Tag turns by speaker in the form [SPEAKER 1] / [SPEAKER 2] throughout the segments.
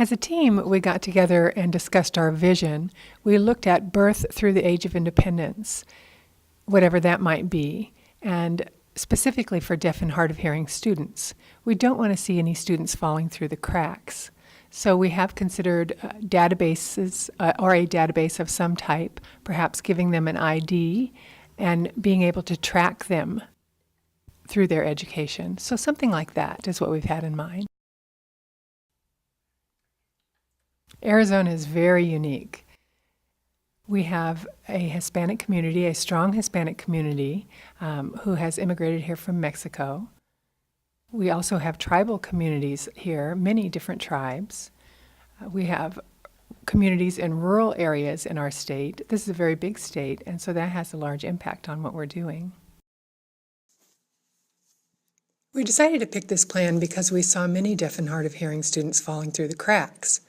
[SPEAKER 1] As a team, we got together and discussed our vision. We looked at birth through the age of independence, whatever that might be, and specifically for deaf and hard of hearing students. We don't want to see any students falling through the cracks. So we have considered databases or a database of some type, perhaps giving them an ID and being able to track them through their education. So something like that is what we've had in mind. Arizona is very unique. We have a Hispanic community, a strong Hispanic community who has immigrated here from Mexico. We also have tribal communities here, many different tribes. We have communities in rural areas in our state. This is a very big state, and so that has a large impact on what we're doing. We decided to pick this plan because we saw many deaf and hard of hearing students falling through the cracks.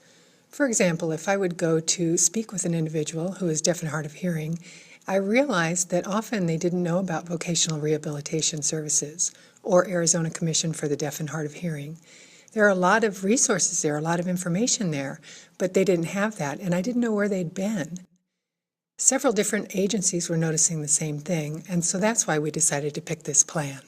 [SPEAKER 1] For example, if I would go to speak with an individual who is deaf and hard of hearing, I realized that often they didn't know about vocational rehabilitation services or Arizona Commission for the Deaf and Hard of Hearing. There are a lot of resources there, a lot of information there, but they didn't have that, and I didn't know where they'd been. Several different agencies were noticing the same thing, and so that's why we decided to pick this plan.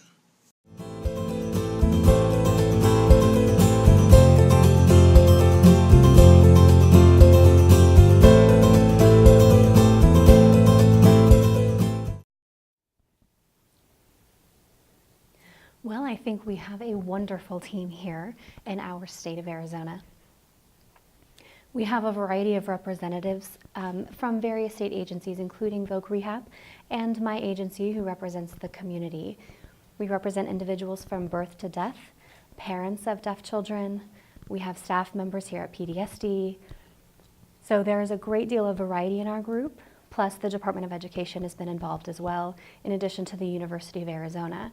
[SPEAKER 2] Well, I think we have a wonderful team here in our state of Arizona. We have a variety of representatives from various state agencies, including Voc Rehab and my agency, who represents the community. We represent individuals from birth to death, parents of deaf children. We have staff members here at PDSD. So there is a great deal of variety in our group, plus the Department of Education has been involved as well, in addition to the University of Arizona.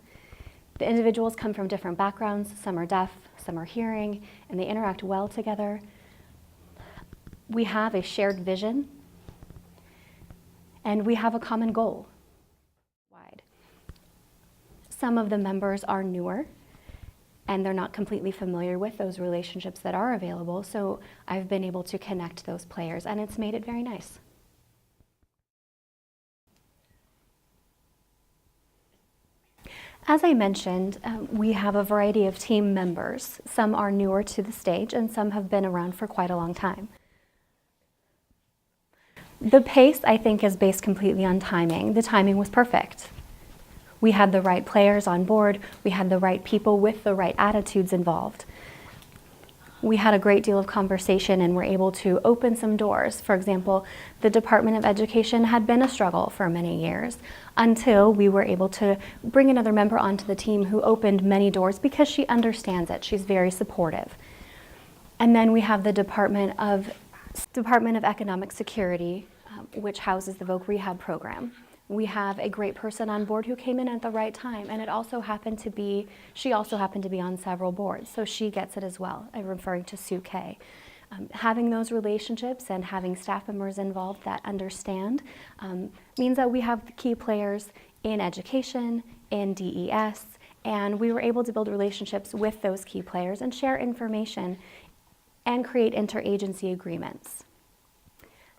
[SPEAKER 2] The individuals come from different backgrounds. Some are deaf, some are hearing, and they interact well together. We have a shared vision, and we have a common goal. Some of the members are newer, and they're not completely familiar with those relationships that are available, so I've been able to connect those players, and it's made it very nice. As I mentioned, we have a variety of team members. Some are newer to the stage, and some have been around for quite a long time. The pace, I think, is based completely on timing. The timing was perfect. We had the right players on board. We had the right people with the right attitudes involved. We had a great deal of conversation and were able to open some doors. For example, the Department of Education had been a struggle for many years until we were able to bring another member onto the team who opened many doors because she understands it. She's very supportive. And then we have the Department of Economic Security, which houses the Voc Rehab program. We have a great person on board who came in at the right time, and she also happened to be on several boards, so she gets it as well. I'm referring to Sue Kay. Having those relationships and having staff members involved that understand means that we have key players in education, in DES, and we were able to build relationships with those key players and share information and create interagency agreements.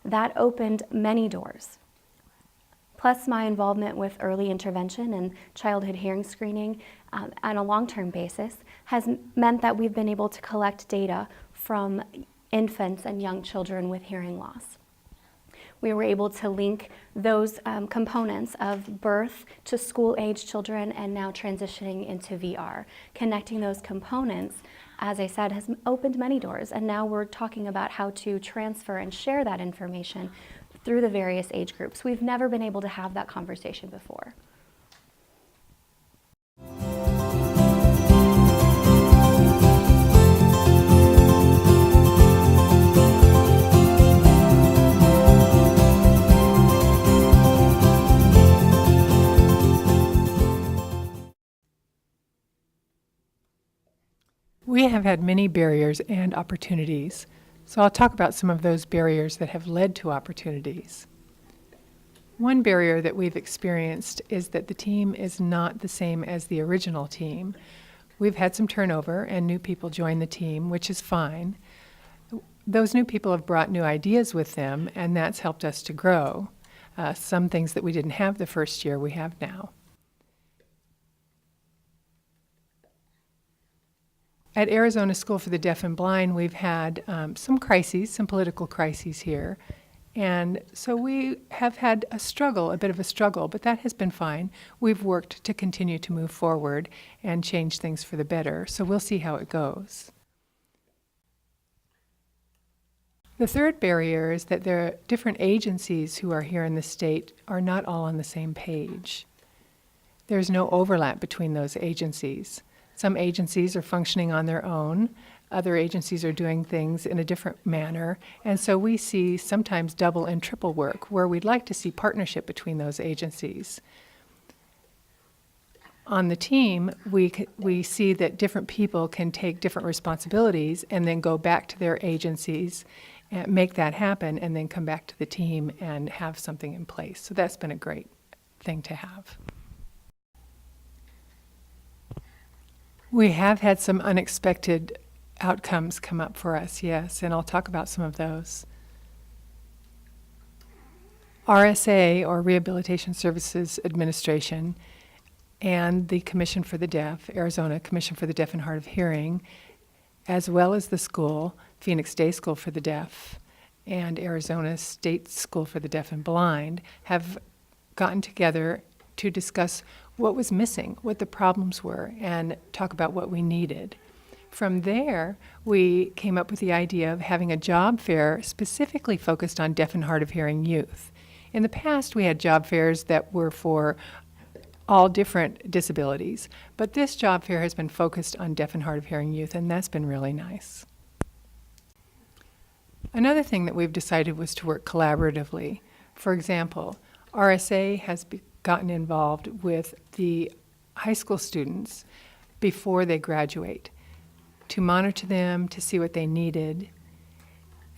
[SPEAKER 2] That opened many doors. Plus my involvement with early intervention and childhood hearing screening on a long-term basis has meant that we've been able to collect data from infants and young children with hearing loss. We were able to link those components of birth to school-age children and now transitioning into VR. Connecting those components, as I said, has opened many doors, and now we're talking about how to transfer and share that information through the various age groups. We've never been able to have that conversation before.
[SPEAKER 1] We have had many barriers and opportunities. So I'll talk about some of those barriers that have led to opportunities. One barrier that we've experienced is that the team is not the same as the original team. We've had some turnover and new people join the team, which is fine. those new people have brought new ideas with them, and that's helped us to grow. Some things that we didn't have the first year, we have now. At Arizona School for the Deaf and Blind, we've had some crises, some political crises here. And so we have had a bit of a struggle, but that has been fine. We've worked to continue to move forward and change things for the better, so we'll see how it goes. The third barrier is that there are different agencies who are here in the state are not all on the same page. There's no overlap between those agencies. Some agencies are functioning on their own. Other agencies are doing things in a different manner. And so we see sometimes double and triple work where we'd like to see partnership between those agencies. On the team, we see that different people can take different responsibilities and then go back to their agencies and make that happen and then come back to the team and have something in place. So that's been a great thing to have. We have had some unexpected outcomes come up for us, yes, and I'll talk about some of those. RSA, or Rehabilitation Services Administration, and the Commission for the Deaf, Arizona Commission for the Deaf and Hard of Hearing, as well as the school, Phoenix Day School for the Deaf, and Arizona State School for the Deaf and Blind, have gotten together to discuss what was missing, what the problems were, and talk about what we needed. From there, we came up with the idea of having a job fair specifically focused on deaf and hard of hearing youth. In the past, we had job fairs that were for all different disabilities, but this job fair has been focused on deaf and hard of hearing youth, and that's been really nice. Another thing that we've decided was to work collaboratively. For example, RSA has gotten involved with the high school students before they graduate to monitor them, to see what they needed.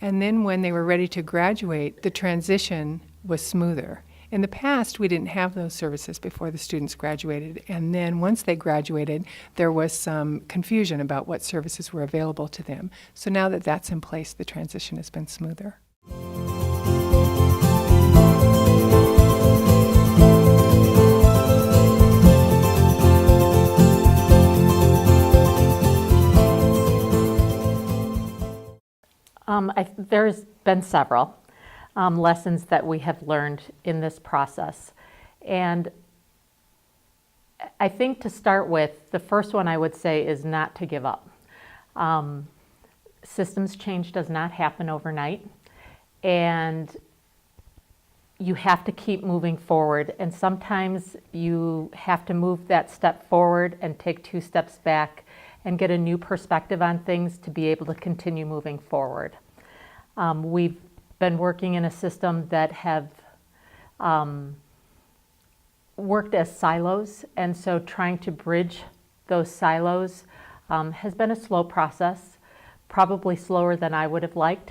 [SPEAKER 1] And then when they were ready to graduate, the transition was smoother. In the past, we didn't have those services before the students graduated. And then once they graduated, there was some confusion about what services were available to them. So now that that's in place, the transition has been smoother.
[SPEAKER 3] There's been several lessons that we have learned in this process. And I think to start with, the first one I would say is not to give up. Systems change does not happen overnight. And you have to keep moving forward. And sometimes you have to move that step forward and take 2 steps back and get a new perspective on things to be able to continue moving forward. We've been working in a system that have worked as silos, and so trying to bridge those silos has been a slow process, probably slower than I would have liked,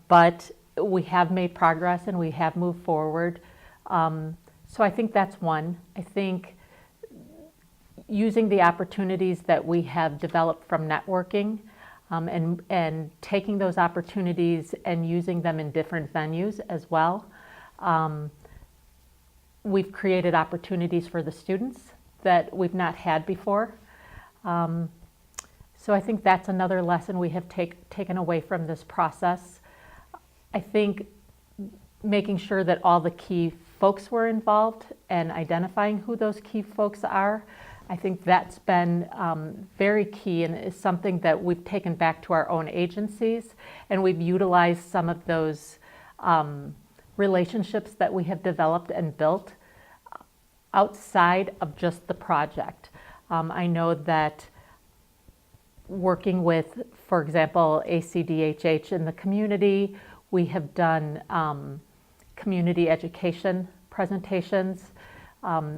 [SPEAKER 3] but we have made progress and we have moved forward. So I think that's one. I think using the opportunities that we have developed from networking and taking those opportunities and using them in different venues as well. We've created opportunities for the students that we've not had before. So I think that's another lesson we have taken away from this process. I think making sure that all the key folks were involved and identifying who those key folks are, I think that's been very key and is something that we've taken back to our own agencies, and we've utilized some of those relationships that we have developed and built outside of just the project. I know that working with, for example, ACDHH in the community, we have done community education presentations,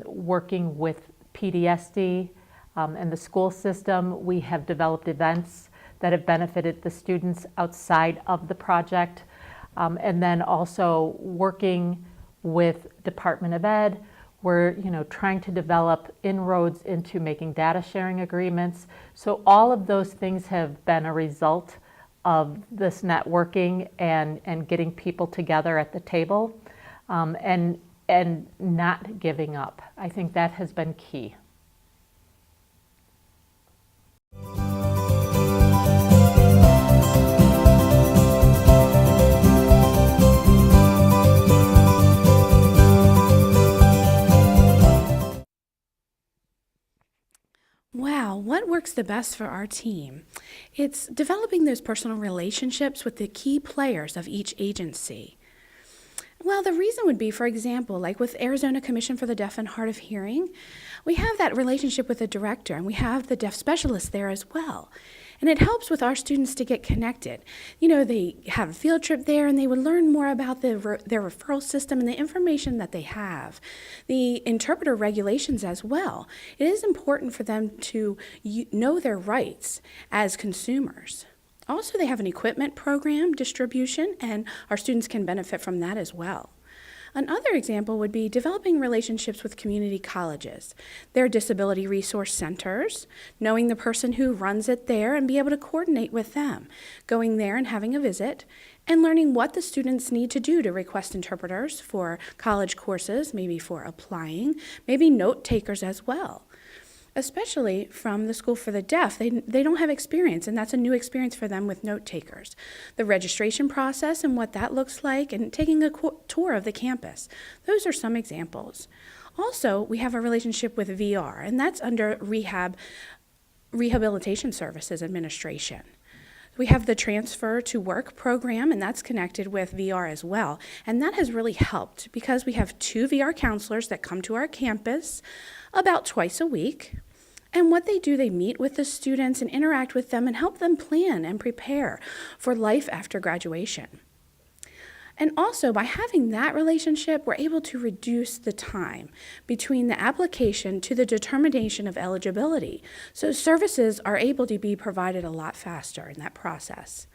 [SPEAKER 3] working with PDSD and the school system. We have developed events that have benefited the students outside of the project. And then also working with Department of Ed, we're trying to develop inroads into making data sharing agreements. So all of those things have been a result this networking and getting people together at the table, and not giving up. I think that has been key.
[SPEAKER 4] Wow, what works the best for our team? It's developing those personal relationships with the key players of each agency. Well, the reason would be, for example, like with Arizona Commission for the Deaf and Hard of Hearing, we have that relationship with the director and we have the deaf specialist there as well. And it helps with our students to get connected. You know, they have a field trip there and they would learn more about their referral system and the information that they have. The interpreter regulations as well. It is important for them to know their rights as consumers. Also, they have an equipment program distribution, and our students can benefit from that as well. Another example would be developing relationships with community colleges, their disability resource centers, knowing the person who runs it there and be able to coordinate with them, going there and having a visit, and learning what the students need to do to request interpreters for college courses, maybe for applying, maybe note takers as well. Especially from the School for the Deaf, they don't have experience, and that's a new experience for them with note takers. The registration process and what that looks like, and taking a tour of the campus. Those are some examples. Also, we have a relationship with VR, and that's under Rehabilitation Services Administration. We have the Transfer to Work program, and that's connected with VR as well. And that has really helped because we have 2 VR counselors that come to our campus about twice a week. And what they do, they meet with the students and interact with them and help them plan and prepare for life after graduation. And also, by having that relationship, we're able to reduce the time between the application to the determination of eligibility. So services are able to be provided a lot faster in that process.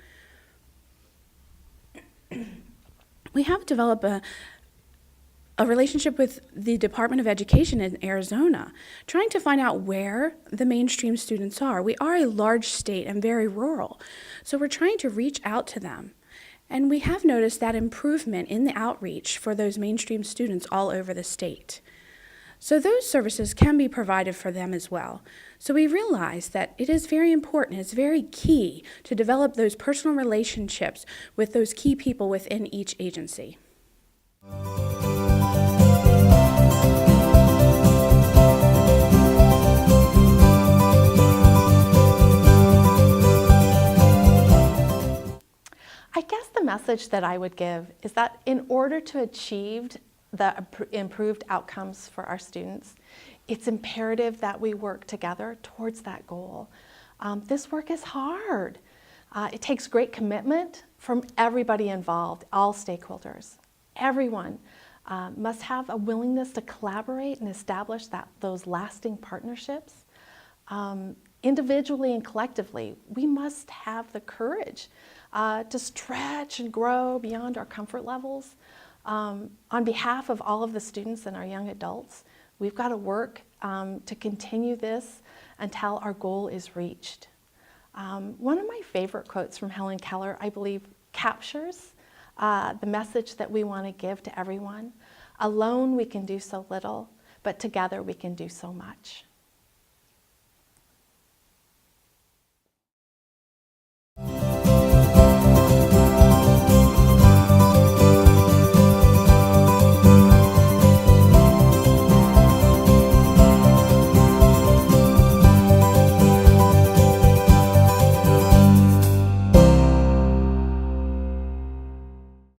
[SPEAKER 4] We have developed a relationship with the Department of Education in Arizona, trying to find out where the mainstream students are. We are a large state and very rural, so we're trying to reach out to them. And we have noticed that improvement in the outreach for those mainstream students all over the state. So those services can be provided for them as well. So we realize that it is very important, it's very key to develop those personal relationships with those key people within each agency.
[SPEAKER 5] I guess the message that I would give is that in order to achieve the improved outcomes for our students, it's imperative that we work together towards that goal. This work is hard. It takes great commitment from everybody involved, all stakeholders. Everyone must have a willingness to collaborate and establish those lasting partnerships. Individually and collectively, we must have the courage to stretch and grow beyond our comfort levels. On behalf of all of the students and our young adults, we've got to work to continue this until our goal is reached. One of my favorite quotes from Helen Keller, I believe, captures the message that we want to give to everyone. Alone we can do so little, but together we can do so much.